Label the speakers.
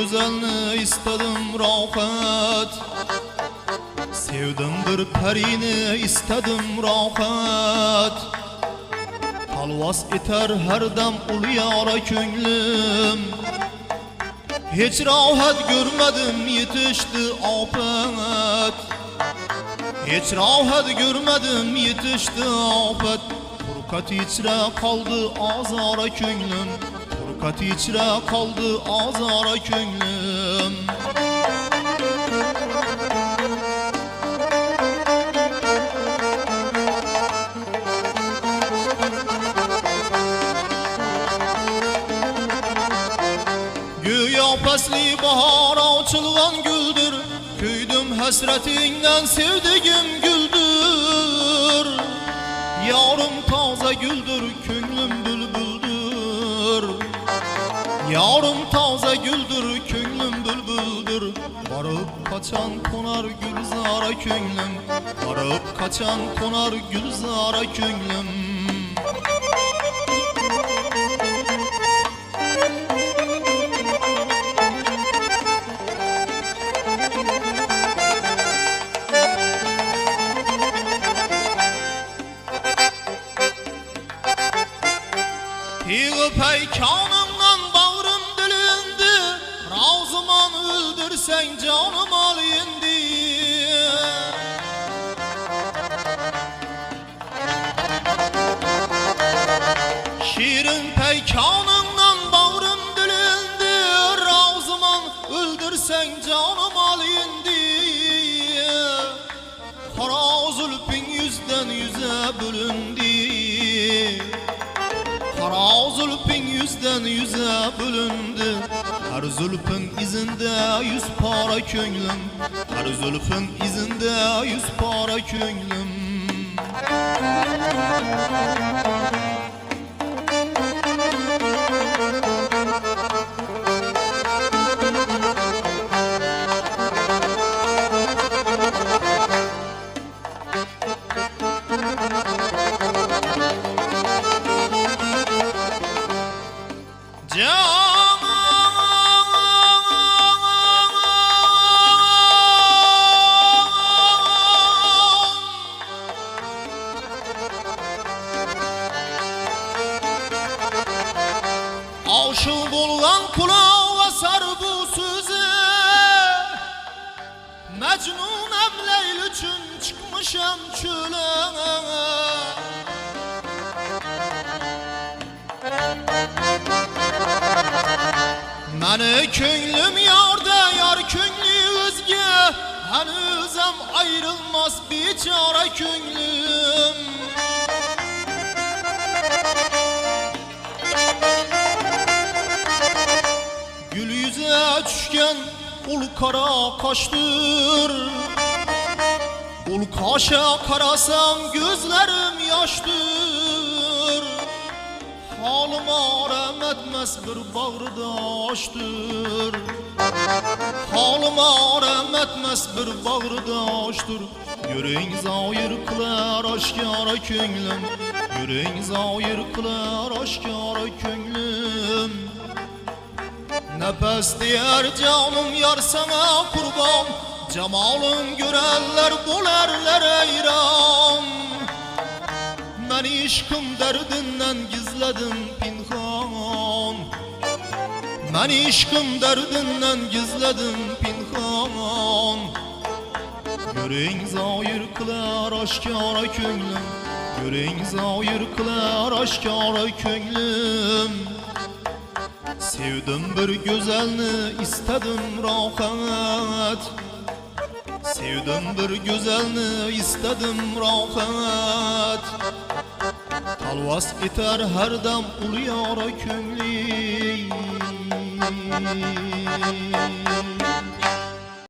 Speaker 1: güzelni istedim rahat. Sevdim bir perini istedim rahat. Talvas eter her dem ulu yara könglim. Hiç rahat görmedim yetişti afet. Hiç rahat görmedim yetişti afet. Furkat içre kaldı azara könglim. Furkat içre kaldı azara könglim. Güya pesli bahar açılgan güldür. Küydüm hasretinden sevdiğim güldür. Yarım taze güldür, könglim bülbüldür. Yarım taze güldür, könglim bülbüldür. Varıp kaçan konar gülzara könglim. Varıp kaçan konar gülzara könglim. Tiği peykanımdan bağrım dilindi. Razıman öldürsen canım alindi. Şirin peykanımdan bağrım dilindi. Razıman öldürsen canım alindi. Kara zülfün yüzden yüze bölündü. Kara zülfün yüzden yüze bölündü. Her zülfün izinde yüz para könglim. Her zülfün izinde yüz para könglim. Aşık olgan kulağa sar bu sözü. Mecnunum Leyl için çıkmışam çöle. Meni könglim yarda yar köngli özge. Henüzem ayrılmaz biçare könglim. Gül yüze düşken ul kara kaştır. Ul kaşa karasam gözlerim yaştır. Halıma rahmetmez bir bağırdaştır. Halıma rahmetmez bir bağırdaştır. Yüreğin zahir kılar aşkara könglim. Yüreğin zahir kılar aşkara könglim. Nefes diyer canım yar sana kurban. Cemalın görenler bulerler eyran. Ben işkım derdinden gizledim pinhan. Ben işkım derdinden gizledim pinhan. Yüreğin zahir kılar aşkara könglim. Yüreğin zahir kılar aşkara könglim. Sevdim bir güzelni istedim rahat. Sevdim bir güzelni istedim rahat. Talvas eter her dem ulu yara könglim.